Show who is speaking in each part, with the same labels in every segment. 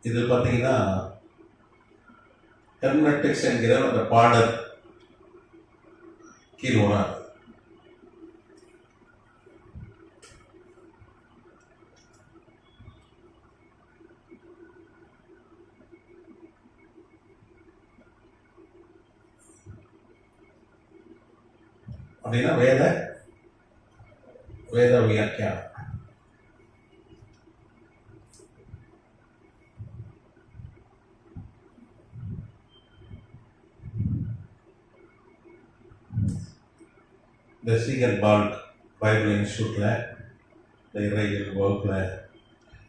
Speaker 1: இது பார்த்தீங்கன்னா ஹெர்மெட்டிக்ஸ் என்கிற அந்த பாடல் கீழ் உணர் அப்படின்னா வேத வியாக்கியானம். இந்த சீகல் பால்க் பைபிள் இன்ஸ்டியூட்டில் இந்த இறையியல் வகுப்பில்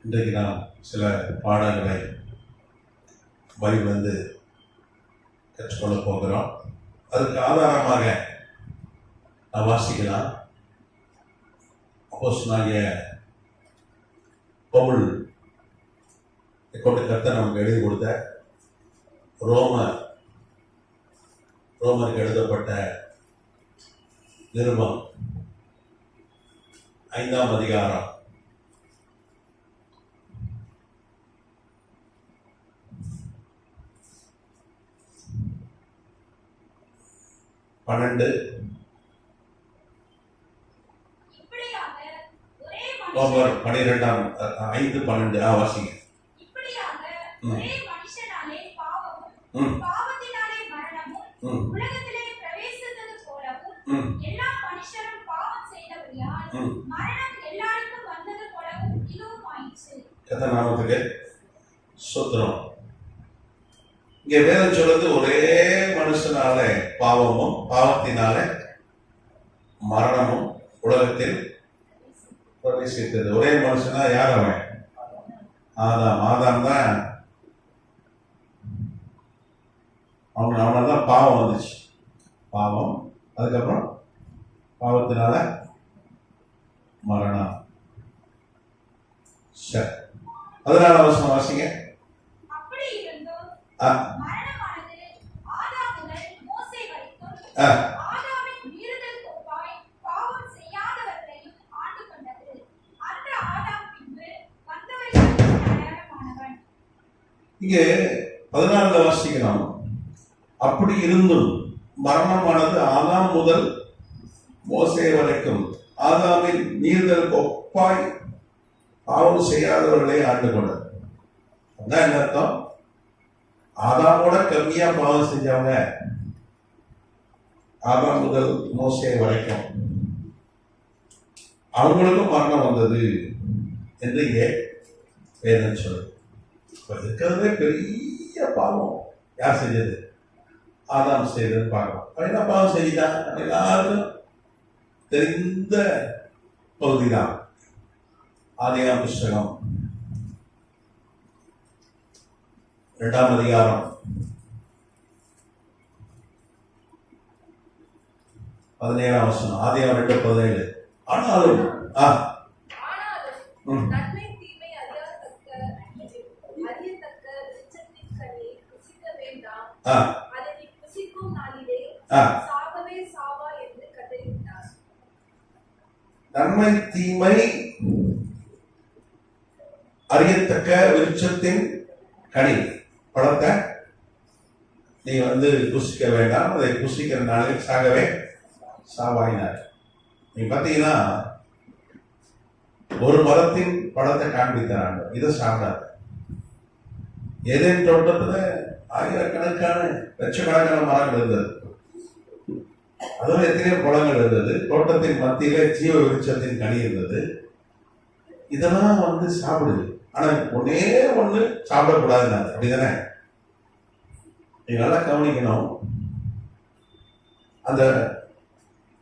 Speaker 1: இன்றைக்கு நாம் சில பாடங்களை பைபிள் வந்து கற்றுக்கொள்ள போகிறோம். அதுக்கு ஆதாரமாக நான் வாசிக்கலாம். அப்போஸ்தலனாகிய பவுல் கொண்டு கர்த்தர் நமக்கு எழுதி கொடுத்த ரோமருக்கு எழுதப்பட்ட நிருபம் 5ஆம் அதிகாரம் 12 ரோமர் 5:12 வாசிங்க. கர்த்தநாமத்துக்கு ஸ்தோத்திரம். இங்க வேதம் சொல்றது ஒரே மனுஷனால பாவமும் பாவத்தினாலே மரணமும் உலகத்தில் பிரவேசித்தது. ஒரே மனுஷனா யார் அவன்? ஆதாம் தான். அவனால்தான் பாவம் வந்துச்சு. பாவம், அதுக்கப்புறம் பாவத்தினால மரணம். சரி, 14 வருஷம் வாசிங்க. இங்கே 14 வாசிக்கிறோம். அப்படி இருந்தும் மரணமானது ஆதாம் முதல் மோசே வரைக்கும் ஆதாமின் மீறுதலுக்கு ஒப்பாய் பாவம் செய்யாதவர்களே ஆண்டு கொண்டது. அதான் என்ன அர்த்தம்? ஆதாமோட கம்மியா பாவம் செஞ்சவங்க ஆதாம் முதல் மோசே வரைக்கும் அவங்களுக்கும் மரணம் வந்தது என்று இங்கே வேதம் சொல்லுது. இருக்கிறதே பெரிய பாவம் யார் செஞ்சது? ஆதாம் செய்ததுன்னு பார்க்கலாம். என்ன பாவம் செஞ்சுட்டான்? எல்லாருக்கும் தெரிந்த பகுதி தான். ஆதியாகம புஸ்தகம் 2ஆம் அதிகாரம் 17ஆம் வசனம். ஆதியாகமம் 2:17. ஆனாலும் நன்மை தீமை அறியத்தக்க விருட்சத்தின் கனி பழத்தை நீ புசிக்க வேண்டாம், அதை புசிக்கிற நாளில் சாகவே சாவாயினார். நீ பார்த்தீங்கன்னா ஒரு மரத்தின் பழத்தை காண்பிக்கிறாங்க, இதை சாப்பிடாது. ஏதேன் தோட்டத்துல ஆயிரக்கணக்கான லட்சக்கணக்கான மரங்கள் இருந்தது, அதுவும் எத்தனையோ பழங்கள் இருந்தது. தோட்டத்தின் மத்தியில ஜீவ விருட்சத்தின் கனி இருந்தது. இதெல்லாம் சாப்பிடுது. ஆனா ஒன்னே ஒண்ணு சாப்பிடக்கூடாதுன்னு, அப்படிதானே? நீ நல்லா கவனிக்கணும். அந்த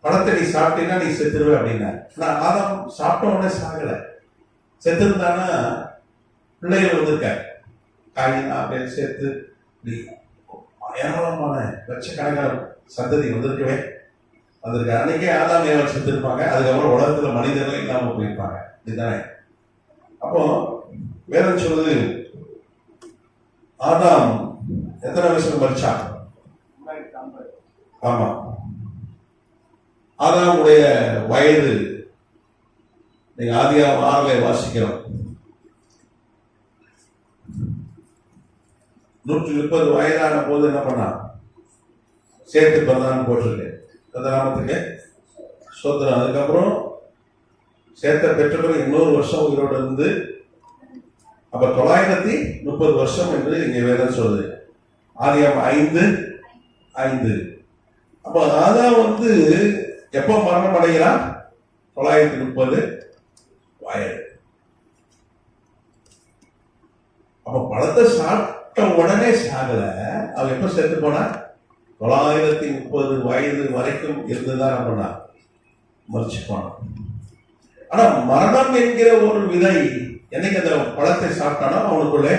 Speaker 1: பழத்தை நீ சாப்பிட்டீங்கன்னா நீ செத்துருவே அப்படின்னா. ஆதாம் சாப்பிட்ட உடனே சாகல. செத்துருந்தானா பிள்ளைகள் வந்திருக்க காயினா அப்படின்னு சேர்த்து ஏராளமான லட்சக்கணக்கான சந்ததி வந்திருக்கவே வந்திருக்க. அன்னைக்கே ஆதாம் ஏவாள் செத்துருப்பாங்க. அதுக்கப்புறம் உலகத்துல மனிதர்களே இல்லாம போயிருப்பாங்க, இதுதானே? அப்போ வேதம் சொல்லுது, ஆதாம் எத்தனை வயசுல மரிச்சான்? ஆமா, ஆதாமுடைய வயது நீங்க ஆதியாகமம் 6 வாசிக்கிறோம். 130 வயதான போது என்ன பண்ணா? சேர்த்து பிறந்தான்னு போட்டிருக்கு. நாமத்துக்கு சோத்திரம். அதுக்கப்புறம் சேர்த்த பெற்ற பிறகு இன்னொரு வருஷம் உயிரோடு இருந்து, அப்ப 930 வருஷம் என்று இங்க வேதம் சொல்லுது. ஆதியாகமம் 5:5. அப்ப ஆதாம் எப்ப மரணம் அடைகிறான்? 930 வயது. அப்ப பழத்தை சாப்பிட்ட உடனே சாகல. அவன் எப்ப செத்து போனா? 930 வயது வரைக்கும் இருந்துதான் என்ன பண்ணா? மறிச்சு போனான். ஆனா மரணம் என்கிற ஒரு விதை என்னைக்கு அந்த பழத்தை சாப்பிட்டானோ அவனுக்குள்ளே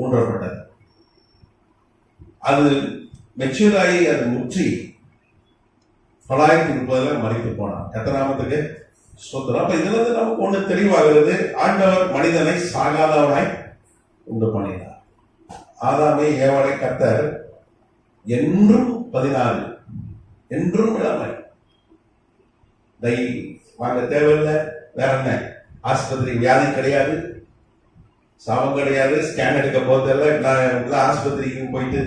Speaker 1: ஊன்றப்பட்டது. அது மெச்சூர் ஆகி அது முற்றி 930 மறித்து போனான். கர்த்தநாமத்துக்கு ஸ்தோத்திரம். அப்ப இதுல இருந்து நமக்கு ஒண்ணு தெளிவாகிறது. ஆண்டவர் மனிதனை சாகாதவனாய் உண்டு பண்ணினார். ஆதாமை ஏவாளை கர்த்தர் என்றும் 14 என்றும் இளமை. வாங்க தேவையில்லை. வேற என்ன? ஆஸ்பத்திரி வியாதி கிடையாது, சாபம் கிடையாது, ஸ்கேன் எடுக்க போதில்லை, ஆஸ்பத்திரிக்கு போயிட்டு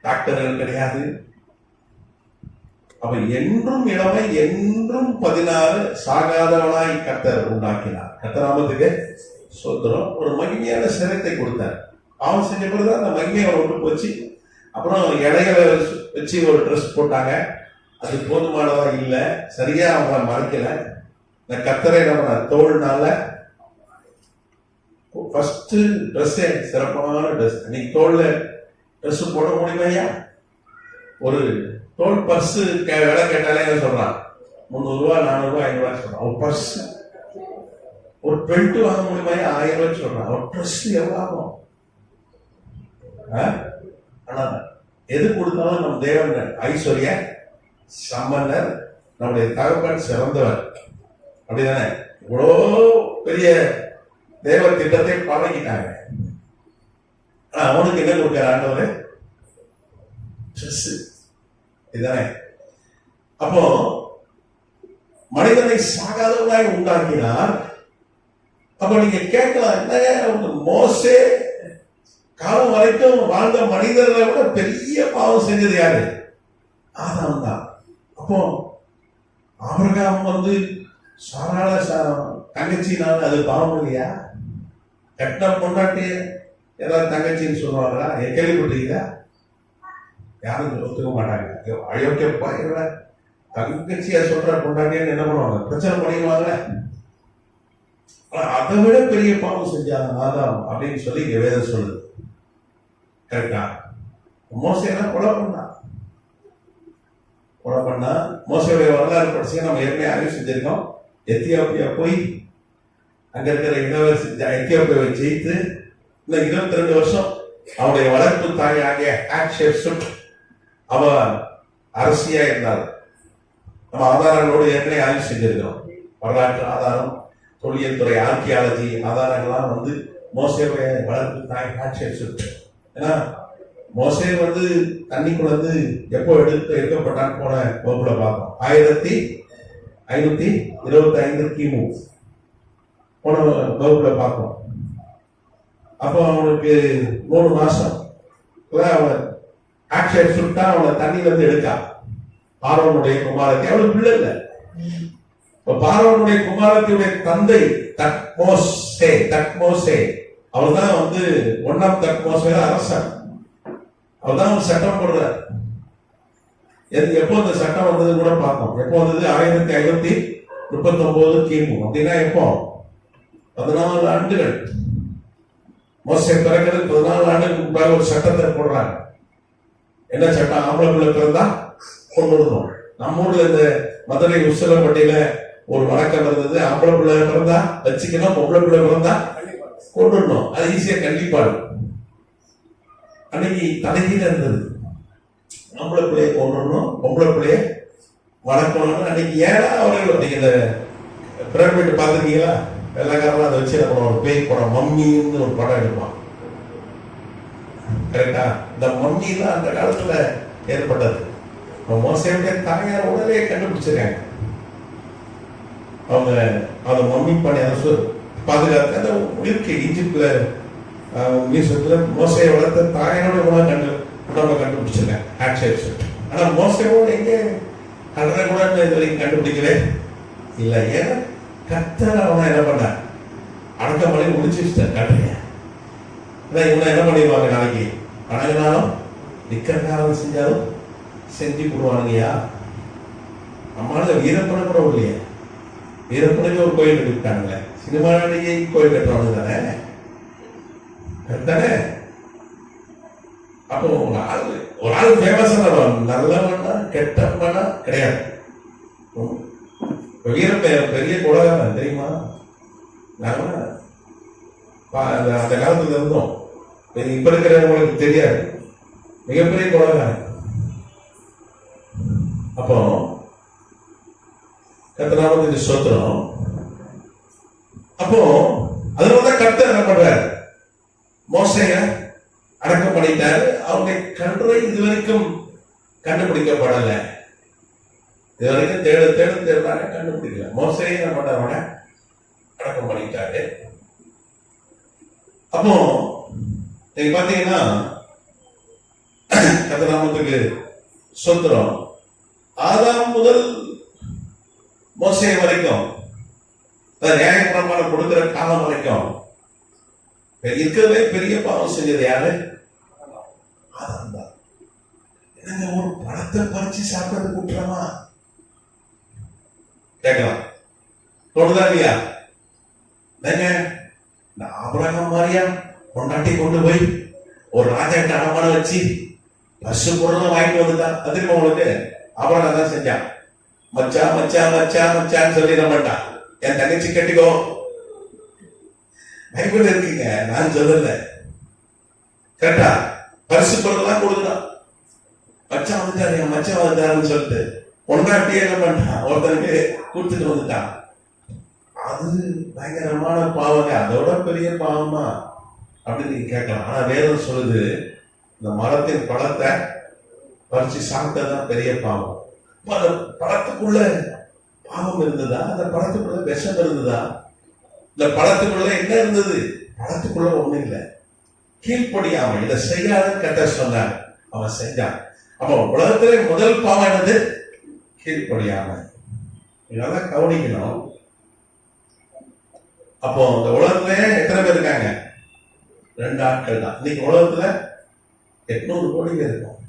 Speaker 1: டாக்டர்கள் கிடையாது. அப்ப என்றும் இளமை, என்றும் 16 சாகாதவனாய் கர்த்தர் உண்டாக்கினார். கர்த்தராமத்துக்கு சோத்திரம். ஒரு மகிமையான சிரத்தை கொடுத்தார். அவன் செஞ்ச பிறகுதான் அந்த மகிமையை அவன் விட்டு போச்சு. அப்புறம் இடையில வச்சு ஒரு ட்ரெஸ் போட்டாங்க. அது போதுமானதா இல்லை, சரியா அவங்கள மறைக்கல. இந்த கர்த்தரை நம்ம தோல்னால ஃபர்ஸ்ட் ட்ரெஸ்ஸே சிறப்பான ட்ரெஸ். இன்னைக்கு தோல்ல ட்ரெஸ் போட முடியுமையா? ஒரு தோல் பர்ஸ் விலை கேட்டாலே சொல்றான் 300 ரூபா, 400 ரூபாய், 500 ரூபாய் சொல்றான். ஒரு பர்ஸ், ஒரு பெல்ட் வாங்க முடியுமா? 1000 ரூபாய் சொல்றான். ஒரு ட்ரெஸ் எவ்வளவு ஆகும்? ஆனா எது கொடுத்தாலும் நம் தேவன் ஐஸ்வர்ய சம்பந்தர், நம்முடைய தகப்பன் சிறந்தவர். அப்படிதானே? இவ்வளோ பெரிய தேவ திட்டத்தை பழகிட்டாங்க. அவனுக்கு என்ன கொடுக்கிற ஆண்டவர்? ட்ரெஸ். இதுதானே? அப்போ மனிதனை சாகாதவனாய் உண்டாக்கினார். அப்ப நீங்க கேட்கலாம், என்ன மோசே காலம் வரைக்கும் வாழ்ந்த மனிதர்களை விட பெரிய பாவம் செஞ்சது யாரு? ஆதாம் தான். அப்போ ஆபிரகாம் சாராள தங்கச்சினால அது பாவம் இல்லையா? கட்ட பொண்டாட்டி ஏதாவது தங்கச்சின்னு சொல்லுவாங்களா? கேள்விப்பட்டீங்களா? யாரும் ஒத்துக்க மாட்டாங்க. அயோக்கியப்பா தங்கச்சியா சொல்ற பொண்டாட்டின்னு என்ன பண்ணுவாங்க? பிரச்சனை பண்ணிடுவாங்க. அதை விட பெரிய பாவம் செஞ்சாங்க ஆதாம் அப்படின்னு சொல்லி இங்க வேதம் சொல்லுது. கரெக்டா? மோசையெல்லாம் கொலை பண்ணா மோசையுடைய வரலாறு படிச்சு நம்ம ஏற்கனவே ஆய்வு செஞ்சிருக்கோம். எத்தியோப்பியா போய் அங்க இருக்கிற எத்தியோப்பியாவை ஜெயித்து இந்த 22 வருஷம் அவருடைய வளர்ப்பு தாய் ஆகிய அவ அரசியா இருந்தார். நம்ம ஆதாரங்களோடு ஏற்கனவே ஆய்வு செஞ்சிருக்கிறோம். வரலாற்று ஆதாரம், தொழில் துறை, ஆர்கியாலஜி ஆதாரங்கள்லாம் மோசேவுடைய வளர்ப்பு தாய் ஹாட்ஷெப்சுட். ஏன்னா மோசே தண்ணிக்குள்ள எப்போ எடுக்கப்பட்டான்னு போன வகுப்புல பார்த்தோம். 1525 கிமு போன வகுப்புல பார்த்தோம். அப்போ அவனுக்கு 3 மாசம் அவன் ஹாட்ஷெப்சுட் தான் அவனை தண்ணியில இருந்து எடுக்கா. பார்வோனுடைய குமாரத்தை, அவளுக்கு பிள்ளை இல்லை. பார்வோனுடைய குமாரத்தியுடைய தந்தை தக்மோசே அவர் தான் 1ஆம் தக்மோசே அரசன். அவர் தான் சட்டம் போடுறார். எப்போ அந்த சட்டம் வந்தது கூட பார்த்தோம். எப்போ வந்தது? 1539 கிமு. அப்படின்னா எப்போ? 14 ஆண்டுகள். மோசே பிறகு 14 ஆண்டுகளுக்கு முன்பாக ஒரு சட்டத்தை போடுறாங்க. என்ன சட்டம்? ஆம்பளை பிள்ளை பிறந்தா கொண்டுடணும். நம்ம ஊர்ல இந்த மதுரை உசிலம்பட்டியில ஒரு வழக்கம் இருந்தது. ஆம்பளை பிள்ளை பிறந்தா வச்சுக்கணும், பொம்பளை பிள்ளை பிறந்தா கொண்டுடணும். அது ஈஸியா கண்டிப்பாடு. அன்னைக்கு தலைகீழ இருந்தது. ஆம்பளை பிள்ளைய கொண்டுடணும், பொம்பளை பிள்ளைய வளர்க்கணும்னு. அன்னைக்கு ஏன்னா அவர்கள் நீங்க இந்த பிரமிட் பார்த்துருக்கீங்களா? வெள்ளக்காரெல்லாம் அதை வச்சு நம்ம ஒரு பேய் படம், மம்மின்னு ஒரு படம் எடுப்பான். கரெக்டா? இந்த மம்மி தான் அந்த காலத்துல ஏற்பட்டது. மோசையுடைய தாயார் உடனே கண்டுபிடிச்சிருக்காங்க. அவங்க அதை மம்மி பண்ணி அரசு பாதுகாத்து அந்த இருக்கு. ஈஜிப்ட்ல மியூசியத்துல மோசையை வளர்த்த தாயோட உணவை கண்டுபிடிச்சிருக்கேன் ஆக்ஷேப்ஸ். ஆனா மோசையோட எங்கே கடலை கூட இது வரைக்கும் கண்டுபிடிக்கவே இல்லை. ஏன்னா கர்த்தர் அவனை என்ன பண்ண அடக்க மொழி முடிச்சு வச்சுட்டேன் கடலைய. இவனை என்ன பண்ணிடுவாங்க, நாளைக்கு வணங்கினாலும் நிக்கிறதுக்காக செஞ்சாலும் செஞ்சு கொடுவானுங்கயா. நம்மளால வீரப்பனை கூட இல்லையே, வீரப்பனுக்கு ஒரு கோயில் கட்டிவிட்டானுங்களே, சினிமா நடிகை கோயில் கட்டுறவனு தானே கரெக்டானே. அப்போ ஒரு ஆள் ஃபேமஸ் நல்லவனா கெட்டவனா கிடையாது. வீரப்பன் பெரிய கொலகாரன் தெரியுமா? நாம அந்த காலத்துல இருந்தோம், இப்ப இருக்கிறவங்களுக்கு தெரியாது, மிகப்பெரிய கொலகாரன். அப்போ கர்த்தர் ஸ்தோத்திரம். அப்போ அதனாலதான் கர்த்தர் என்ன பண்றாரு, மோசைய அடக்கம் பண்ணிட்டாரு. அவருடைய கன்றை இதுவரைக்கும் கண்டுபிடிக்கப்படல, இதுவரைக்கும் தேடுறாங்க, கண்டுபிடிக்கல. மோசையை என்ன பண்றவன அடக்கம் பண்ணிட்டாரு. அப்போ நீங்க பாத்தீங்கன்னா கர்த்தருக்கு ஸ்தோத்திரம். ஆதாம் முதல் மோசே வரைக்கும், நியாயப்பிரமாணம் கொடுக்கிற காலம் வரைக்கும் இருக்கிறதே பெரிய பாவம் செஞ்சது யாரு? ஆதாம் தான். ஒரு பழத்தை பறிச்சு சாப்பிட்டது குற்றமா கேட்கலாம், தோணுதா இல்லையா? ஆபிரகாம் மாதிரியா கொண்டாட்டி கொண்டு போய் ஒரு ராஜா கிட்ட அடமானம் வச்சு பசு பொருள் வாங்கிட்டு வந்துட்டான். அதுக்கு உங்களுக்கு ஆபிரகாம் தான் செஞ்சான். மச்சா மச்சா மச்சா மச்சான்னு சொல்லிட மாட்டான், என் தங்கச்சி கட்டிக்கோ, பைபிள் இருக்குங்க, நான் சொல்லல. கரெக்டா? பரிசு பொருள்லாம் கொடுக்குறான். மச்சான் வந்துட்டாரு, என் மச்சான் வந்துட்டாருன்னு சொல்லிட்டு பொண்டாட்டியே என்ன பண்ணிட்டான், ஒருத்தனுக்கு கொடுத்துட்டு வந்துட்டான். அது பயங்கரமான பாவங்க, அதோட பெரிய பாவமா அப்படின்னு நீங்க கேட்கலாம். ஆனா வேதம் சொல்லுது, இந்த மரத்தின் பழத்தை பறிச்சு சாப்பிட்டதான் பெரிய பாவம். அந்த பழத்துக்குள்ள பாவம் இருந்ததா? அந்த பழத்துக்குள்ள விஷம் இருந்ததா? இந்த பழத்துக்குள்ள என்ன இருந்தது? பழத்துக்குள்ள ஒண்ணு இல்லை. கீழ்ப்படியாம இதை செய்யாத கட்ட சொன்னார், அவன் செஞ்சான். அப்போ உலகத்திலே முதல் பாவம் என்னது? கீழ்ப்படியாம. இதெல்லாம் கவனிக்கணும். அப்போ இந்த உலகத்துல எத்தனை பேர் இருக்காங்க? 2 ஆட்கள் தான். இன்னைக்கு உலகத்துல 800 கோடி பேர் இருக்கும்.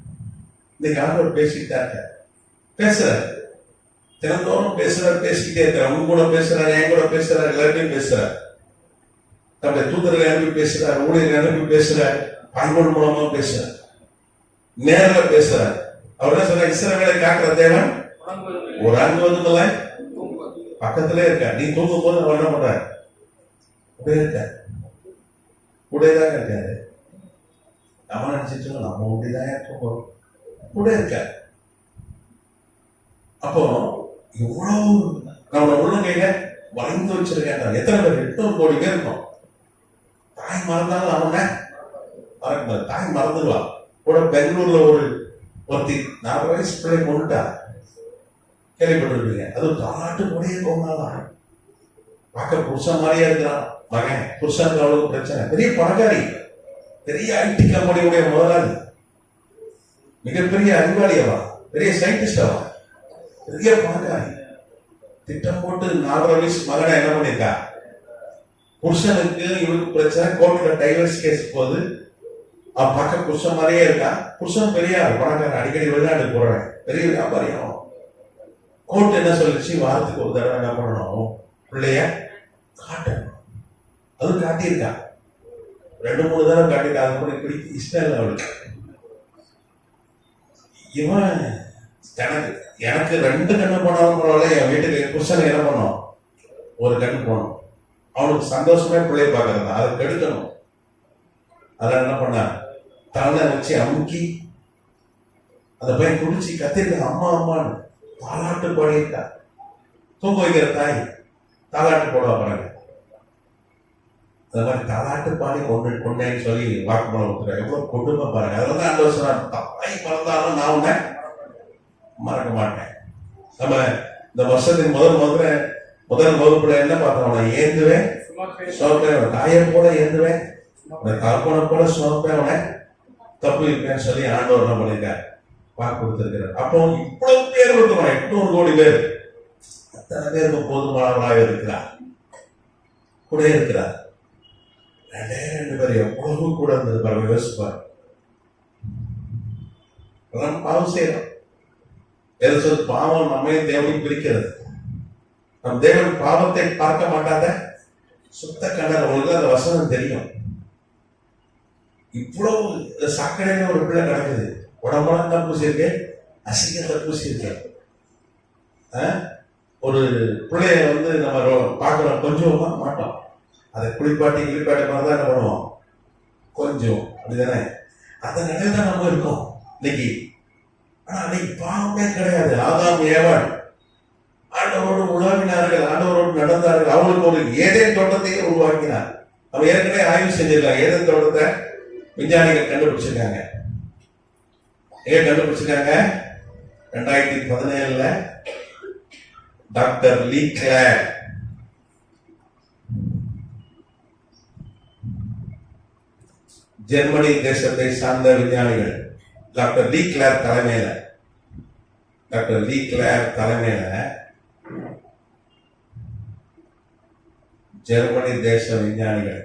Speaker 1: இன்னைக்கு ஆண்டவர் பேசிக்கிட்டா இருக்க, பேசுறாரு, தினந்தோறும் பேசுறாரு, பேசிக்கிட்டே இருக்கிறார். உங்க கூட பேசுறாரு, என் கூட பேசுறாரு, எல்லாத்தையும் பேசுறாரு. தன்னுடைய தூதர்களை அனுப்பி பேசுறாரு, ஊழியர்களை அனுப்பி பேசுறாரு, பைபிள் மூலமா பேசுறாரு, நேர்ல பேசுறாரு. அவர் என்ன சொல்ற, இஸ்ரவேலை காக்கிற தேவன் ஒரு அனுபவத்துல பக்கத்திலே இருக்க. நீ தூங்கும் போது அவர் என்ன பண்றாரு? அப்படியே இருக்க, கூடதான் இருக்காரு. நம்ம நினைச்சிட்டு நம்ம அப்படிதான் இருக்கும், கூட இருக்க. அப்போ இவ்வளவு நம்ம உள்ளங்கையில வளைந்து வச்சிருக்கேன். எத்தனை பேர்? 800 கோடி பேர் இருக்கும். தாய் மறந்தாலும் அவனை மறக்க, தாய் மறந்துடுவா. கூட பெங்களூர்ல ஒருத்தி 4 வயசு பிள்ளை கொண்டுட்டா, கேள்விப்பட்டிருக்கீங்க. அது தாலாட்டு கூடயே கொண்டாதான். பார்க்க புருஷன் மாதிரியா இருக்கிறான் மகன். புருஷனுக்கு அவ்வளவு பிரச்சனை. பெரிய பணக்காரி, பெரிய ஐடி கம்பெனியுடைய முதலாளி, மிகப்பெரிய அறிவாளி அவா, பெரிய சயின்டிஸ்ட் அவா, பெரிய பணக்காரி. திட்டம் போட்டு 4 வயசு மகனை என்ன பண்ணிருக்கா? புருஷனுக்கு இவருக்கு பிரச்சனை, கோர்ட்ல டைவர்ஸ் கேஸ் போகுது. அவ பார்க்க புருஷன் மாதிரியே இருக்கா. புருஷன் பெரிய பணக்காரன், அடிக்கடி வெளிநாட்டுக்கு போறேன், பெரிய வியாபாரியம். கோர்ட் என்ன சொல்லிச்சு, வாரத்துக்கு ஒரு தடவை என்ன பண்ணணும், பிள்ளைய காட்டணும். அது காட்டியிருக்கா, 2-3 தடவை காட்டிட்டா. அது கூட இப்படி இஷ்டம் இல்லை அவளுக்கு. இவன் எனக்கு 2 கண்ணு போனாலும் பரவாயில்ல, என் வீட்டுக்கு புருஷனுக்கு என்ன பண்ணோம், ஒரு கண்ணு போகணும். அவனுக்கு சந்தோஷமே பிள்ளைய பார்க்கறது, அதை கெடுக்கணும். அதெல்லாம் என்ன பண்ண, தலை வச்சு அமுக்கி அந்த பையன் குடிச்சு கத்திருக்க, அம்மா அம்மான்னு தாலாட்டு பாடியிருக்கா. தூங்க வைக்கிற தாய் தாலாட்டு போடுவா பாருங்க. அந்த மாதிரி தாலாட்டு பாடி கொண்டேன்னு சொல்லி வாக்குமூலம் கொடுக்குற எவ்வளவு கொடுமை பாருங்க. அதெல்லாம் தான் 2 வருஷம் தாய் மறந்தாலும் நான் உன்னை மறக்க மாட்டேன். நம்ம இந்த வருஷத்துக்கு முதல் வகுப்புல என்ன பார்த்தோம், ஏந்துவேன், தாயை போல ஏந்துவேன், தகப்பனை போல சுமப்பேன், அவனை தப்பு இருப்பேன்னு சொல்லி ஆண்டவர் என்ன பண்ணிருக்கார், வாக்கு கொடுத்திருக்கிறார். அப்போ இவ்வளவு பேர் இருக்கிறோம், 800 கோடி பேர், அத்தனை பேருக்கு போதுமானவராக இருக்கிறார், கூட இருக்கிறார். 2 பேர் எவ்வளவு கூட இருந்திருப்பார், யோசிப்பார். பாவம் செய்யறோம். வேறு சொல், பாவம் நம்மையும் தேவனையும் பிரிக்கிறது. நம் தேவன் பாவத்தை பார்க்க மாட்டாத சுத்த கண்ணர். உங்களுக்கு அந்த வசனம் தெரியும். இவ்வளவு சாக்கடையில ஒரு பிள்ளை கிடக்குது, உடம்பெல்லாம் தான் பூசி இருக்கு, அசிங்கத்தை பூசி இருக்கு. ஒரு பிள்ளைய நம்ம பார்க்கிறோம், கொஞ்சம் மாட்டோம், அதை குளிப்பாட்டி மாதிரி தான் என்ன பண்ணுவோம், கொஞ்சம் அப்படிதானே. அந்த நிலையில தான் நம்ம இருக்கோம் இன்னைக்கு. ஆனா அன்னைக்கு பாவமே கிடையாது. ஆதாம் ஏவாள் ஆண்டவரோடு உணவினார்கள், ஆண்டவரோடு நடந்தார்கள். அவங்களுக்கு ஒரு ஏதேன் தோட்டத்தையே உருவாக்கினார். நம்ம ஏற்கனவே ஆய்வு செஞ்சிருக்காங்க. ஏதேன் தோட்டத்தை விஞ்ஞானிகள் கண்டுபிடிச்சிருக்காங்க. எங்க கண்டுபிடிச்சிருக்காங்க? 2017 டாக்டர் லீ கிளேர், ஜெர்மனி தேசத்தை சார்ந்த விஞ்ஞானிகள், டாக்டர் லீ கிளேர் தலைமையில ஜெர்மனி தேச விஞ்ஞானிகள்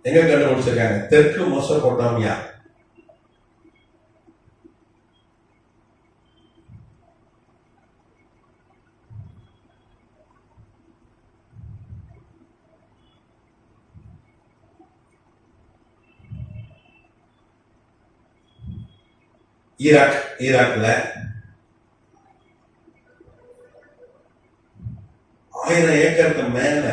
Speaker 1: எங்க கண்டுபிடிச்சிருக்காங்க? தெற்கு மெசொப்பொட்டாமியா, ஈராக்ல 1000 ஏக்கருக்கு மேல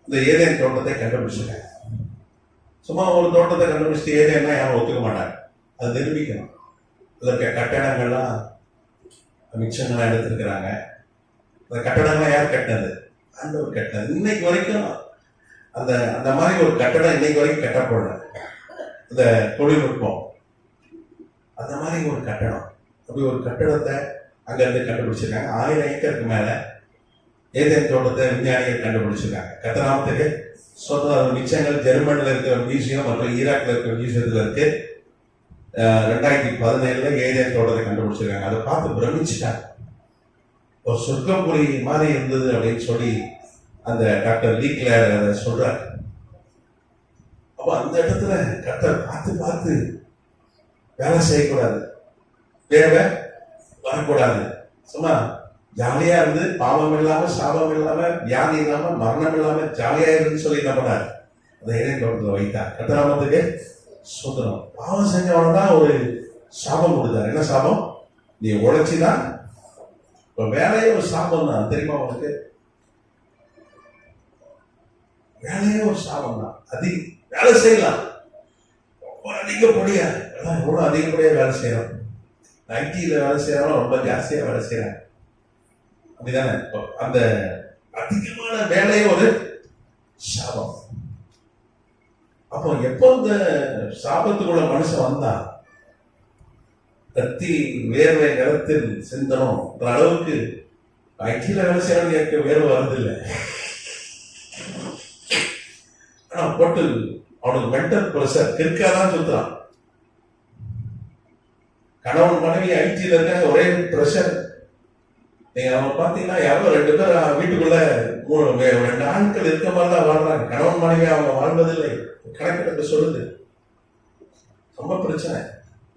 Speaker 1: இந்த ஏதேன் தோட்டத்தை கண்டுபிடிச்சிருக்காங்க. சும்மா ஒரு தோட்டத்தை கண்டுபிடிச்சிட்டு ஏதேன்னா யாரும் ஒத்துக்க மாட்டாங்க. அது நிரூபிக்கணும். அதற்கு கட்டடங்கள்லாம் மிச்சங்கள்லாம் எடுத்திருக்கிறாங்க. அந்த கட்டடங்கள்லாம் யார் கட்டினது? ஆண்டவர் கட்டினது. இன்னைக்கு வரைக்கும் அந்த அந்த மாதிரி ஒரு கட்டடம் இன்னைக்கு வரைக்கும் கட்டப்படல. இந்த தொழில்நுட்பம் அந்த மாதிரி ஒரு கட்டடம், அப்படி ஒரு கட்டடத்தை அங்க இருந்து கண்டுபிடிச்சிருக்காங்க. 1000 ஏக்கருக்கு மேல ஏதேன் தோட்டத்தை விஞ்ஞானிகள் கண்டுபிடிச்சிருக்காங்க. கத்தநாமத்துக்கு சொந்த மிச்சங்கள் ஜெர்மனில இருக்கிற மியூசியம் மற்றும் ஈராக்ல இருக்கிற மியூசியத்துல இருக்கு. 2017 ஏதேன் தோட்டத்தை கண்டுபிடிச்சிருக்காங்க. அதை பார்த்து பிரமிச்சுட்டாங்க. ஒரு சொர்க்கப்புரி மாதிரி இருந்தது அப்படின்னு சொல்லி அந்த டாக்டர் லீ கிளேர் அதை சொல்றார். அப்ப அந்த இடத்துல கர்த்தர் பார்த்து வேலை செய்யக்கூடாது, தேவை வரக்கூடாது. சும்மா ஜாலியா இருந்து பாவம் இல்லாம, சாபம் இல்லாம, வியாதி இல்லாம, மரணம் இல்லாம ஜாலியா இருந்து சொல்லி என்ன பண்ணார்? அந்த ஏதேன் தோட்டத்துல வைத்தார். கர்த்தராமத்துக்கு சுதந்திரம். பாவம் செஞ்சவன தான் ஒரு சாபம் கொடுத்தார். என்ன சாபம்? நீ உழைச்சிதான். இப்ப வேலையே ஒரு சாபம் தான், தெரியுமா உனக்கு? வேலையே ஒரு சாபம் தான். வேலை செய்யலாம், அதிகப்படியா எவ்வளவு அதிகப்படியா வேலை செய்யலாம். ஐடியில வேலை செய்யறவங்க ரொம்ப ஜாஸ்தியா வேலை செய்யறாங்க, அப்படிதானே? அந்த அதிகமான வேலையே ஒரு சாபம். அப்போ எப்போ இந்த சாபத்துக்குள்ள மனுஷன் வந்தா கத்தி வேர்வை நிலத்தில் சிந்தனம் அளவுக்கு ஐடியில வேலை செய்யறவங்க வேர்வை வருது இல்லை. ஆனா போட்டு அவனுக்கு மென்டல் ப்ரெஷர் கிற்காதான் சுத்துறான். கணவன் மனைவி ஐடியில இருக்காங்க, ஒரே ப்ரெஷர். நீங்க அவன் பாத்தீங்கன்னா யாரோ 2 பேர் வீட்டுக்குள்ள 2 ஆட்கள் இருக்க மாதிரிதான் வாழ்றாங்க. கணவன் மனைவி அவங்க வாழ்வதில்லை. கணக்கெடுப்பு சொல்லுது. ரொம்ப பிரச்சனை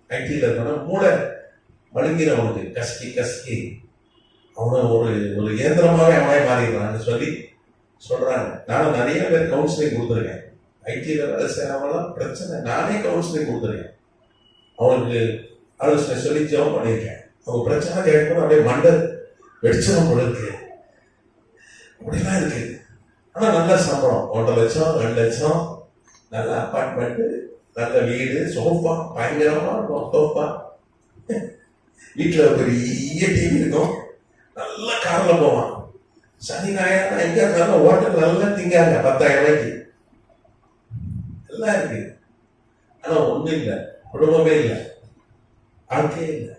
Speaker 1: ஐடியில இருக்கணும். மூளை மழுங்கிறவனுக்கு கசக்கி அவனை ஒரு இயந்திரமாவே அவனே மாறிடுறான்னு சொல்லி சொல்றாங்க. நானும் நிறைய பேர் கவுன்சிலிங் கொடுத்துருக்கேன். ஐடியில வேலை செய்யறவங்கலாம் பிரச்சனை. நானே கவுன்சிலிங் கொடுத்துருக்கேன். அவனுக்கு ஆலோசனை சொல்லி ஜெபம் பண்ணியிருக்கேன். அவங்க பிரச்சனை கேட்கணும், அப்படியே மண்டை வெடிச்சவன் போல இருக்கு, அப்படிலாம் இருக்கு. ஆனா நல்ல சம்பளம், 1.5 லட்சம் 2 லட்சம், நல்ல அப்பார்ட்மெண்ட், நல்ல வீடு, சோஃபா பயங்கரமா இருக்கும். சோஃபா வீட்டுல பெரிய டிவி இருக்கும், நல்ல கார்ல போவான். சனி ஞாயிறு எங்க இருந்தாலும் ஹோட்டல் நல்லா திங்காங்க 10,000 ரூபாய்க்கு. எல்லாம் இருக்கு. ஆனா ஒண்ணும் இல்லை, குடும்பமே இல்லை. வாழ்க்கையே இல்லை.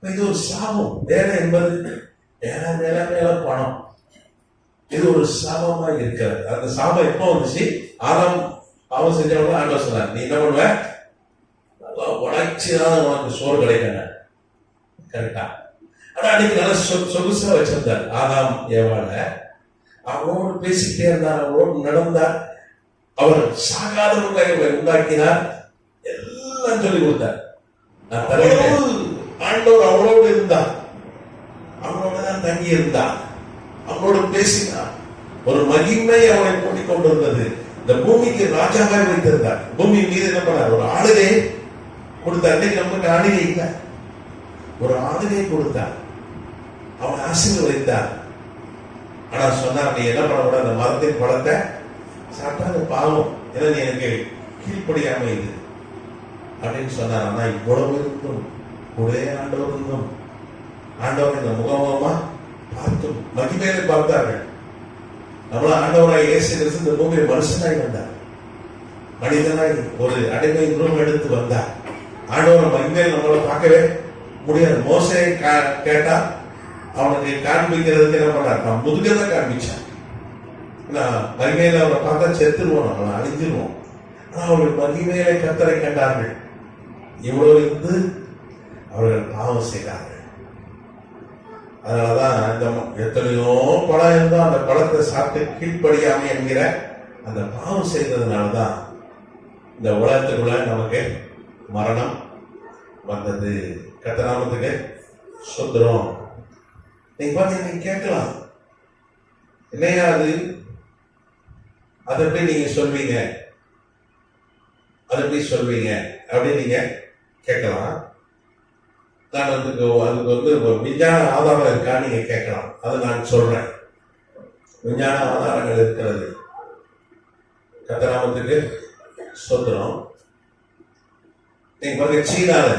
Speaker 1: இது ஒரு சாபம். வேலை என்பது மேல மேல மேல பணம், இது ஒரு சாபமா இருக்கிறது. அந்த சாபம் எப்போ வந்துச்சு? ஆதாம் பாவம் செஞ்சவங்க ஆண்டவர் சொன்னார், நீ என்ன பண்ணுவ, நல்லா உழைச்சிதான் உனக்கு சோறு கிடைக்கணும். கரெக்டா? ஆனா அன்னைக்கு நல்லா சொகுசா வச்சிருந்தார் ஆதாம் ஏவாள. அவனோடு பேசிக்கிட்டே இருந்தார், அவனோடு நடந்தார், அவர் சாகாதவர்களை உண்டாக்கினார், எல்லாம் சொல்லி கொடுத்தார். ஆண்டவர் அவளோடு இருந்தார், அவனோட தான் தங்கி இருந்தார், அவனோடு பேசினார். ஒரு மகிமை அவனை கூட்டிக் கொண்டிருந்தது. இந்த பூமிக்கு ராஜாவாய் வைத்திருந்தார். பூமி மீது என்ன பண்ணார்? ஒரு ஆளுகை கொடுத்தார். அன்னைக்கு நமக்கு ஆளுகை இல்லை, ஒரு ஆளுகை கொடுத்தார், அவனை ஆசீர்வதித்தார். ஆனா சொன்னார், நீ என்ன பண்ணக்கூடாது, அந்த மரத்தின் பழத்தை சாப்பிட்டா பாவம், ஏன்னா நீ எனக்கு கீழ்ப்படியாம இது அப்படின்னு சொன்னார். ஆனா இவ்வளவு இருந்தும் ஒரே ஆண்டவர் இருந்தும் ஆண்டவர் இந்த முகமுகமா பார்த்தும் மகிமையிலே பார்த்தார்கள். நம்மள ஆண்டவராய் இயேசு கிறிஸ்து இந்த பூமியை மனுஷனாய் வந்தார், மனிதனாய் ஒரு அடிமை உருவம் எடுத்து வந்தார். ஆண்டவரை மகிமையில் நம்மளை பார்க்கவே முடியாது. மோசையை கேட்டா அவனுக்கு காண்பிக்கிறதுக்கு என்ன பண்ணார்? நான் முதுகதான் காண்பிச்சான். மகிமையில அவரை பார்த்தா செத்துருவோம், நம்மளை அழிஞ்சிருவோம். ஆனா அவர்கள் மகிமையிலே கர்த்தரை கண்டார்கள். இவ்வளவு இருந்து அவர்கள் பாவம் செய்தார்கள். அதனாலதான் இந்த எத்தனையோ பழம் இருந்தோ அந்த பழத்தை சாப்பிட்டு கீழ்ப்படியாமை என்கிற அந்த பாவம் செய்ததுனாலதான் இந்த உலகத்துக்குள்ள நமக்கு மரணம் வந்தது. கர்த்தர் நாமத்துக்கு ஸ்தோத்திரம். நீங்க பாத்தீங்க, நீங்க கேட்கலாம், இல்லையா அது எப்படி நீங்க சொல்வீங்க, அது எப்படி சொல்வீங்க அப்படின்னு நீங்க கேட்கலாம். நான் அதுக்கு ஒரு விஞ்ஞான ஆதாரம் இருக்கா நீங்க கேட்கலாம். அதை நான் சொல்றேன். விஞ்ஞான ஆதாரங்கள் இருக்கிறது. கர்த்தர் நாமத்துக்கு ஸ்தோத்திரம். நீங்க பாருங்க, சீனால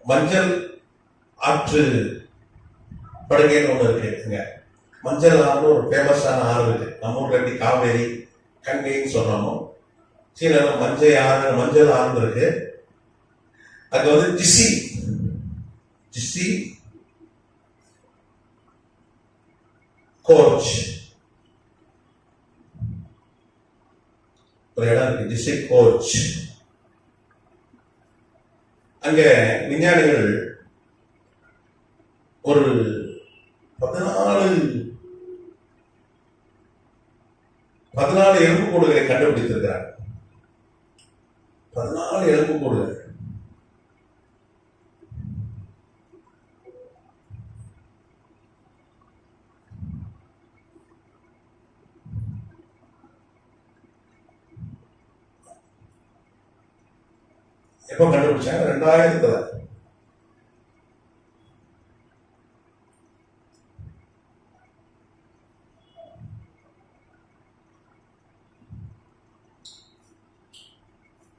Speaker 1: மஞ்சள் ஆற்று படுகைன்னு ஒண்ணு இருக்கு. மஞ்சள் ஆறு ஒரு ஃபேமஸான ஆறு இருக்கு. நம்ம ஊர்ல எப்படி காவேரி கங்கைன்னு சொல்றோமோ, சீனால மஞ்சள் ஆறு இருக்கு. அங்க ஜிசி கோச் ஒரு இடம் இருக்கு, ஜிசி கோச். அங்க விஞ்ஞானிகள் ஒரு 14 எலும்புக்கூடுகளை கண்டுபிடித்திருக்கிறார். 14 எலும்புக்கூடுகள். எப்ப கண்டுபிடிச்சாங்க? 2000.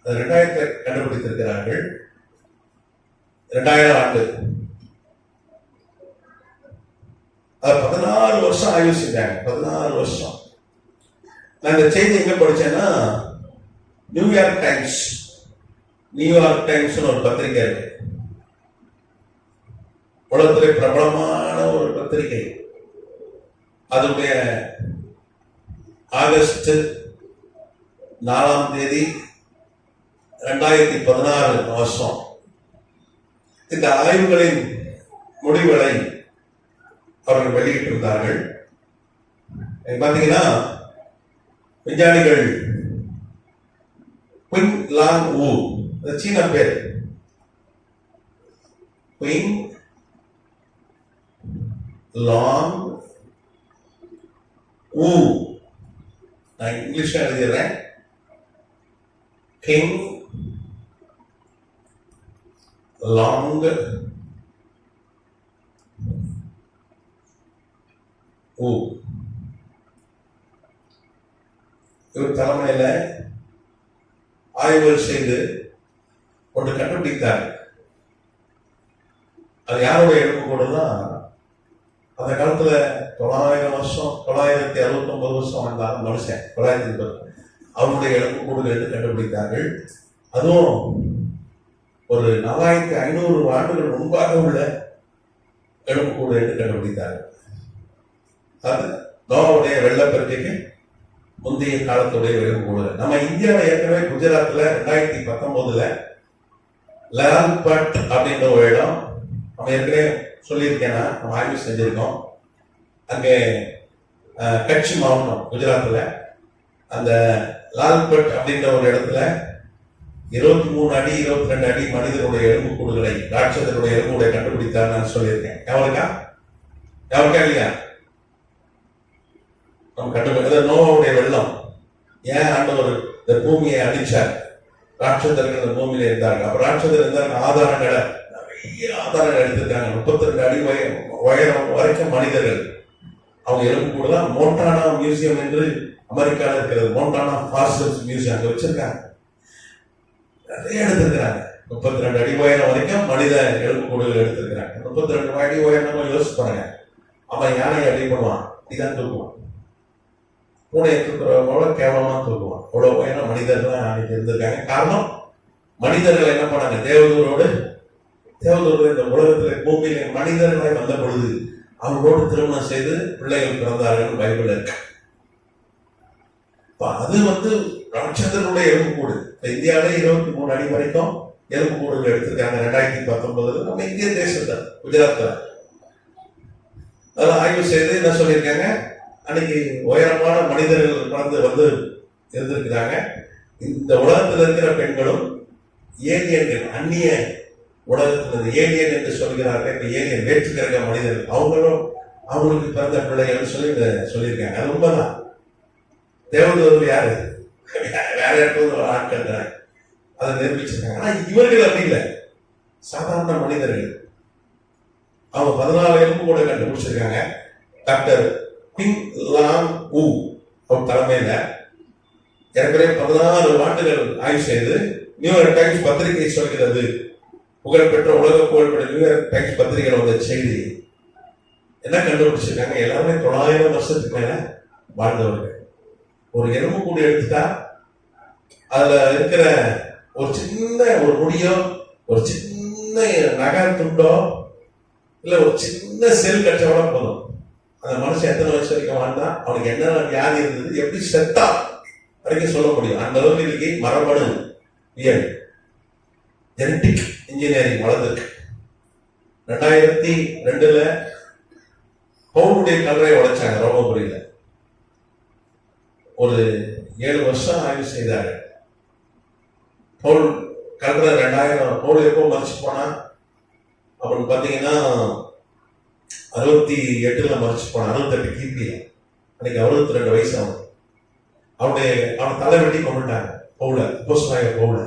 Speaker 1: அது 2000 கண்டுபிடித்திருக்கிறார்கள். 2000 ஆண்டு. அது 14 வருஷம் ஆய்வு செஞ்சாங்க. 14 வருஷம். நான் இந்த செய்தி எங்க படிச்சேன்னா, நியூயார்க் டைம்ஸ் ஒரு பத்திரிகை இருக்கு. உலகத்திலே பிரபலமான ஒரு பத்திரிகை. அதனுடைய ஆகஸ்ட் 4 2016 வருஷம் இந்த ஆய்வுகளின் முடிவுகளை அவர்கள் வெளியிட்டிருந்தார்கள். பாத்தீங்கன்னா, விஞ்ஞானிகள் குயிங் லாங் ஊ, சீன பேர், குயிங் லாங் ஊ, நான் இங்கிலீஷ்ல எழுதிடுறேன், கிங் லாங் ஊ. இவர் தலைமையில ஆய்வுகள் செய்து ஒன்று கண்டுபிடித்தார். அது யாருடைய எலும்புக்கூடுன்னா அந்த காலத்துல 900 வருஷம் 969 வருஷம் வாழ்ந்தாலும் மனுஷன் 930 அவருடைய எலும்புக்கூடுகள் என்று கண்டுபிடித்தார்கள். அதுவும் ஒரு 4500 ஆண்டுகள் முன்பாக உள்ள எலும்புக்கூடு என்று கண்டுபிடித்தார்கள். அது நோவாவுடைய வெள்ளப்பெருக்கைக்கு முந்தைய காலத்துடைய எலும்புக்கூடு. நம்ம இந்தியாவில் ஏற்கனவே குஜராத்ல 2019 லால்பட் அப்படின்ற ஒரு இடம் நம்ம ஏற்கனவே சொல்லியிருக்கேன்னா நம்ம ஆய்வு செஞ்சிருக்கோம். அங்கே கட்ச் மாவட்டம் குஜராத்தில் அந்த லால்பட் அப்படின்ற ஒரு இடத்துல 23 அடி 22 அடி மனிதனுடைய எலும்புக்கூடுகளை ராட்சதனுடைய எலும்புகளை கண்டுபிடித்தார் நான் சொல்லியிருக்கேன். யாருக்கா இல்லையா? நம்ம கண்டுபிடிக்க நோவாவுடைய வெள்ளம் ஏன் ஆண்டவர் இந்த பூமியை அடிச்சார்? ராட்சதர்கள் இந்த பூமியில இருந்தாங்க. அப்ப ராட்சதர் இருந்தாங்க, ஆதாரங்களை நிறைய ஆதாரங்கள் எடுத்திருக்காங்க. 32 அடி உயரம் வரைக்கும் மனிதர்கள் அவங்க எலும்பு கூட தான் மோண்டானா மியூசியம் என்று அமெரிக்காவில் இருக்கிறது. மோண்டானா ஃபாசில்ஸ் மியூசியம் அங்க வச்சிருக்காங்க. நிறைய எடுத்திருக்கிறாங்க. 32 அடி உயரம் வரைக்கும் மனித எலும்பு கூடுகள் எடுத்திருக்கிறாங்க. 32 அடி உயரம் யோசிச்சு பாருங்க. அவன் யானை அடி பண்ணுவான், இதான் தூக்குவான். பூனையை தூக்குறவங்களோட கேவலமா தூக்குவான். அவ்வளவு உயரம் மனிதர்கள் அன்னைக்கு இருந்திருக்காங்க. காரணம், மனிதர்கள் என்ன பண்ணாங்க? தேவதூரோடு இந்த உலகத்துல பூமியில மனிதர்களை வந்த பொழுது அவங்களோடு திருமணம் செய்து பிள்ளைகள் பிறந்தார்கள் பைபிள் இருக்கு. அது ராட்சதனுடைய எலும்புக்கூடு. இந்தியாவிலே 23 அடி வரைக்கும் எலும்புக்கூடுகள் எடுத்திருக்காங்க 2019. நம்ம இந்திய தேசத்துல குஜராத்ல அதெல்லாம் ஆய்வு செய்து என்ன சொல்லியிருக்காங்க, அன்னைக்கு உயரமான மனிதர்கள் வந்து இருந்திருக்கிறாங்க. இந்த உலகத்தில் இருக்கிற பெண்களும் ஏலியன்கள், அந்நிய உலகத்தில் ஏலியன் என்று சொல்கிறார்கள். இப்ப ஏலியன் வேற்று கிரக மனிதர்கள், அவங்களுக்கு பிறந்த பிள்ளைகள் சொல்லி சொல்லியிருக்காங்க. அது உண்மைதான். தேவதூதர்கள் யாரு? வேற இடத்துல ஆட்கள் அதை நிரூபிச்சிருக்காங்க. ஆனா இவர்கள் அப்படி இல்லை, சாதாரண மனிதர்கள். அவங்க 14 எலும்பு கூட கண்டுபிடிச்சிருக்காங்க. டாக்டர் பிங் லாங் ஊ அவர் தலைமையில ஏற்கனவே 16 ஆண்டுகள் ஆய்வு செய்து நியூயார்க் டைம்ஸ் பத்திரிகை சொல்கிறது, புகழ்பெற்ற உலக புகழ்பெற்ற நியூயார்க் டைம்ஸ் பத்திரிகை வந்த செய்தி என்ன கண்டுபிடிச்சிருக்காங்க. எல்லாருமே 900 வருஷத்துக்கு மேல வாழ்ந்தவர்கள். ஒரு எலும்பு கூடி எடுத்துட்டா அதுல இருக்கிற ஒரு சின்ன ஒரு முடியோ, ஒரு சின்ன நகை துண்டோ, இல்ல ஒரு சின்ன செல் கட்சோட போதும் அந்த மனுஷன் எத்தனை வயசு வரைக்கும் வாழ்ந்தான், அவனுக்கு என்ன வியாதி இருந்தது, எப்படி செத்தா வரைக்கும் சொல்ல முடியும். அந்த அளவுக்கு இன்னைக்கு மரபணு இயல் ஜெனடிக் இன்ஜினியரிங் வளர்ந்துருக்கு. 2002 பவுலுடைய கல்லறை உடைச்சாங்க ரோமபுரியில. ஒரு 7 வருஷம் ஆய்வு செய்தாரு. பவுல் கல்லறை 2000 பவுல் எப்போ மறைச்சு போனா அப்படின்னு பாத்தீங்கன்னா 68 மறைச்சு போனான். 68 கிபில. அன்னைக்கு 62 வயசு. அவன் தலை வெட்டி கொண்டுட்டாங்க பவுல, பவுல.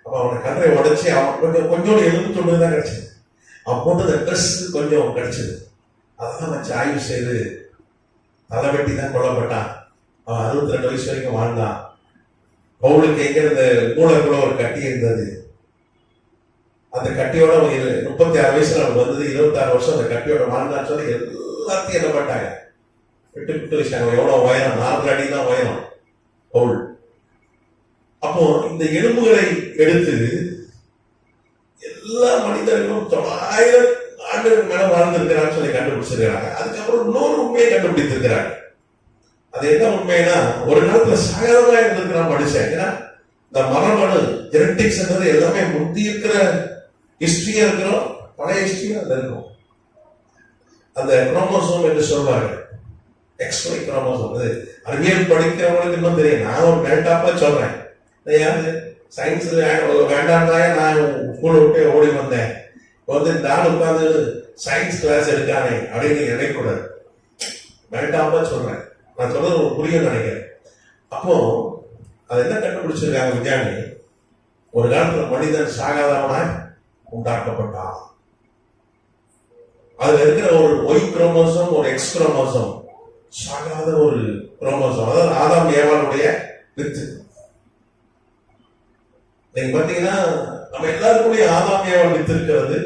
Speaker 1: அப்ப அவனை கல்லறை உடைச்சு அவன் கொஞ்சோட எலும்பு துண்டு தான் கிடைச்சது. அவன் போட்டது ட்ரெஸ் கொஞ்சம் கிடைச்சது. அதெல்லாம் வச்சு ஆய்வு செய்து தலை வெட்டி தான் கொல்லப்பட்டான். அவன் 62 வயசு வரைக்கும் வாழ்ந்தான். பவுலுக்கு எங்க இருந்த மூளைக்குள்ள ஒரு கட்டி இருந்தது. அந்த கட்டியோட 36 வயசுல அவனுக்கு வந்தது. 26 வருஷம் அந்த கட்டியோட வாழ்ந்தான்னு சொல்லி எல்லாத்தையும் என்ன பண்ணாங்க, விட்டு வச்சாங்க. எவ்வளவு உயரம்? 4 அடி தான் உயரம் பவுல். அப்போ இந்த எலும்புகளை எடுத்து எல்லா மனிதர்களும் 900 ஆண்டுகள் மேல வாழ்ந்திருக்கிறான்னு சொல்லி கண்டுபிடிச்சிருக்கிறாங்க. அதுக்கப்புறம் இன்னொரு உண்மையை கண்டுபிடித்திருக்கிறாங்க. அது என்ன உண்மைன்னா, ஒரு காலத்துல சாதாரணமா இருந்திருக்கிறான் மனுஷன். ஏன்னா இந்த மரபணு ஜெனடிக்ஸ் எல்லாமே முந்தி இருக்கிற ஹிஸ்டரியா இருக்கிறோம், பழைய ஹிஸ்டரியா அதுல இருக்கும். அந்த குரோமோசோம் என்று சொல்வாங்க, எக்ஸ்ஒய் குரோமோசோம். அது அறிவியல் படிக்கிறவங்களுக்கு இன்னும் தெரியும். நான் ஒரு மேல்டாப்பா சொல்றேன். யாரு சயின்ஸ் வேண்டாம்னா நான் ஸ்கூல் விட்டு ஓடி வந்தேன். இந்த ஆள் உட்காந்து சயின்ஸ் கிளாஸ் எடுக்கானே அப்படின்னு நினைக்கூடாது. வேண்டாப்பா சொல்றேன். நான் சொல்றது ஒரு புரியும் நினைக்கிறேன். அப்போ அது என்ன கண்டுபிடிச்சிருக்காங்க விஞ்ஞானி, ஒரு காலத்துல மனிதன் சாகாதவனா உண்டாக்கப்பட்டான். அதுல இருக்கிற ஒரு ஒய் குரோமோசோம், ஒரு எக்ஸ் குரோமோசோம், சாகாத ஒரு குரோமோசோம். அதாவது ஆதாம் ஏவாளுடைய வித்து. நீங்க பாத்தீங்கன்னா நம்ம எல்லாருக்குள்ளேயும் ஆதாம் ஏவாள் வித்து இருக்கிறது.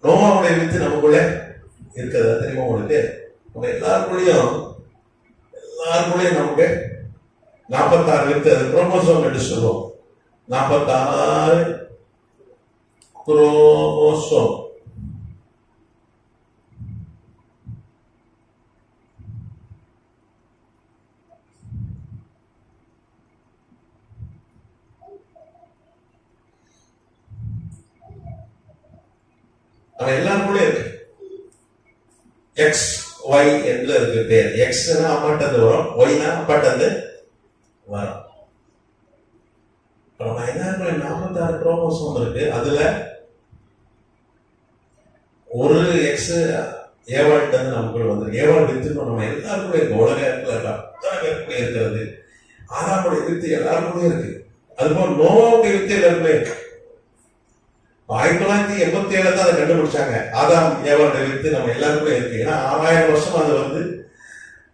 Speaker 1: நோவாவுடைய வித்து நமக்குள்ள இருக்கிறதா தெரியுமா உங்களுக்கு? நம்ம எல்லாருக்குள்ளேயும் நமக்கு 46 வித்து, அது குரோமோசோம் என்று சொல்லுவோம். 46 குரோமோசோம். அவன் எல்லாருக்குள்ளே இருக்கு. எக்ஸ் ஒய் என்று இருக்கு பேர். எக்ஸ்னா அப்பாட்டது வரும், ஒய்னா அப்பாட்டது வரும். எல்லாருக்குள்ள 46 குரோமோசோம் இருக்கு. அதுல ஒரு எக்ஸ் ஏவாள்கிட்ட நமக்குள்ள வந்து ஏவாள் வித்து நம்ம எல்லாருக்குள்ளே இருக்கு. உலகத்துல அத்தனை பேருக்குள்ளே இருக்கிறது. ஆதாமுடைய வித்து எல்லாருக்குள்ளே இருக்கு. அதுபோல் நோவாவுடைய வித்து எல்லாருக்குள்ளே இருக்கு. 1987 தான் அதை கண்டுபிடிச்சாங்க. ஆதாம் ஏவாளுடைய வித்து நம்ம எல்லாருக்குள்ளே இருக்கு. ஏன்னா 6000 வருஷம் அது வந்து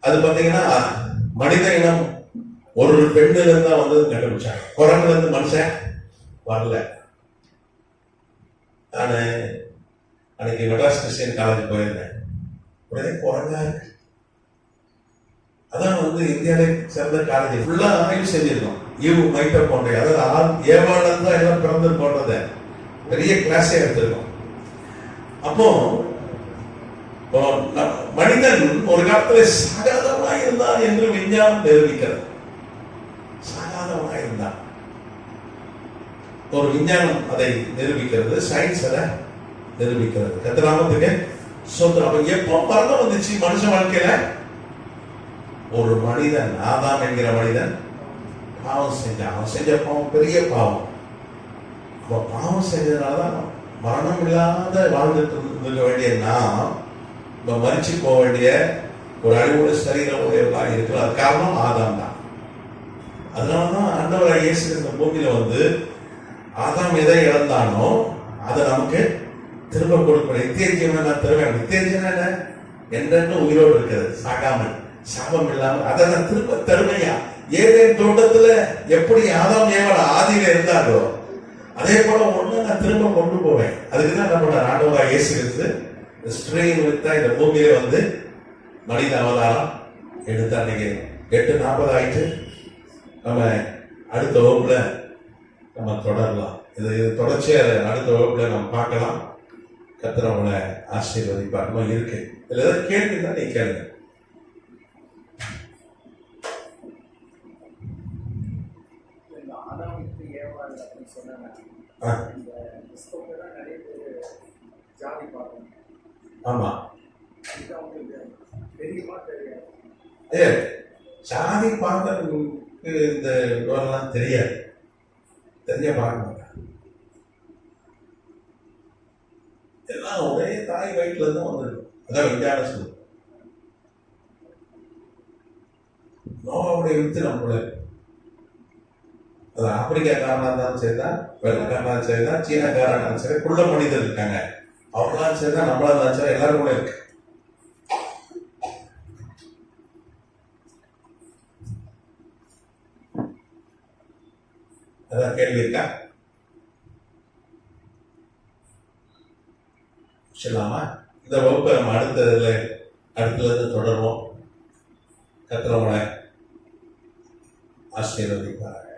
Speaker 1: அது பாத்தீங்கன்னா மனித இனம் ஒரு பெண்ணுல இருந்து தான் வந்து கண்டுபிடிச்சாங்க. குரங்குல இருந்து மனுஷன் வரல. நான் அன்னைக்கு மெட்ராஸ் கிறிஸ்டியன் காலேஜ் போயிருந்தேன். உடனே குரங்கா இருக்கு. அதான் வந்து இந்தியாவிலே சிறந்த காலேஜ் ஃபுல்லா ஆய்வு செஞ்சிருக்கோம். ஈவு மைட்டர் போன்ற, அதாவது ஏவாளன் தான் எல்லாம் பிறந்து போன்றத பெரிய கிளாஸே எடுத்திருக்கோம். அப்போ மனிதன் ஒரு காலத்துல சாகாதவனா இருந்தான் என்று விஞ்ஞானம் நிரூபிக்கிறது. சாகாதவனா இருந்தான், ஒரு விஞ்ஞானம் அதை நிரூபிக்கிறது, சயின்ஸ் அதை நிரூபிக்கிறது. கத்திராமத்துக்கு சொந்தம். அப்ப எப்போ மரணம் வந்துச்சு மனுஷ வாழ்க்கையில? ஒரு மனிதன், ஆதாம் என்கிற மனிதன் பாவம் செஞ்சான். அவன் செஞ்ச பாவம் பெரிய பாவம். பாவம் செஞ்சதுனாலதான் மரணம் இல்லாத வாழ்ந்துட்டு இருக்க வேண்டிய நாம் இப்ப மறிச்சு போக வேண்டிய ஒரு அழிவுள்ள சரீரம் உடையவர்களாக இருக்கிறோம். அது காரணம் ஆதாம் தான். அதனாலதான் ஆண்டவராகிய இயேசு இந்த பூமியில வந்து ஆதாம் எதை இழந்தானோ அதை நமக்கு திரும்ப கொடுக்கணும். நித்திய ஜீவனை நான் தருவேன். நித்திய ஜீவன் என்ன? என்றென்றும் உயிரோடு இருக்கிறது, சாகாமல், சாபம் இல்லாமல். அதை நான் திரும்ப தருமையா. ஏதேன் தோட்டத்துல எப்படி ஆதாம் ஏவாள் ஆதியில இருந்தாரோ அதே போல ஒண்ணு நான் திரும்ப கொண்டு போவேன். அதுக்குதான் என்ன பண்ண ஆண்டவராகிய இயேசு கிறிஸ்து ஸ்ட்ரெயின் வித்தா இந்த பூமியில வந்து மனித அவதாரம் எடுத்து அன்னைக்கு 8:40 ஆயிட்டு நம்ம அடுத்த வகுப்புல நம்ம தொடரலாம். இது தொடர்ச்சியா அடுத்த வகுப்புல நம்ம பார்க்கலாம். கர்த்தர் அவங்களை ஆசீர்வதிப்பார். இருக்கு இதுல ஏதாவது கேள்வி தான் நீ கேளுங்க. ஆமா, சாதி பார்க்கறதுக்கு இந்த விவரம்லாம் தெரியாது. தெரிய பார்க்க மாட்டாங்க. எல்லாம் ஒரே தாய் வயிற்றுல இருந்து வந்துருக்கும். அதான் விஞ்ஞான சொல்லு. நோவாவுடைய வித்து நம்மள அது ஆப்பிரிக்காக்காரனா இருந்தாலும் சரிதான், வெள்ளக்காரனா சரிதான், சீனக்காரனா சரி, குள்ள மனிதர் இருக்காங்க. அவங்களாம் சரிதான், நம்மளா இருந்தாலும் சரி, எல்லாரும் கூட இருக்கு. அதான் கேள்வி இருக்கா? சொல்லாமா? இந்த வகுப்பை நம்ம அடுத்ததுல இருந்து தொடர்வோம். கர்த்தர் உங்களை ஆசீர்வதிப்பார்.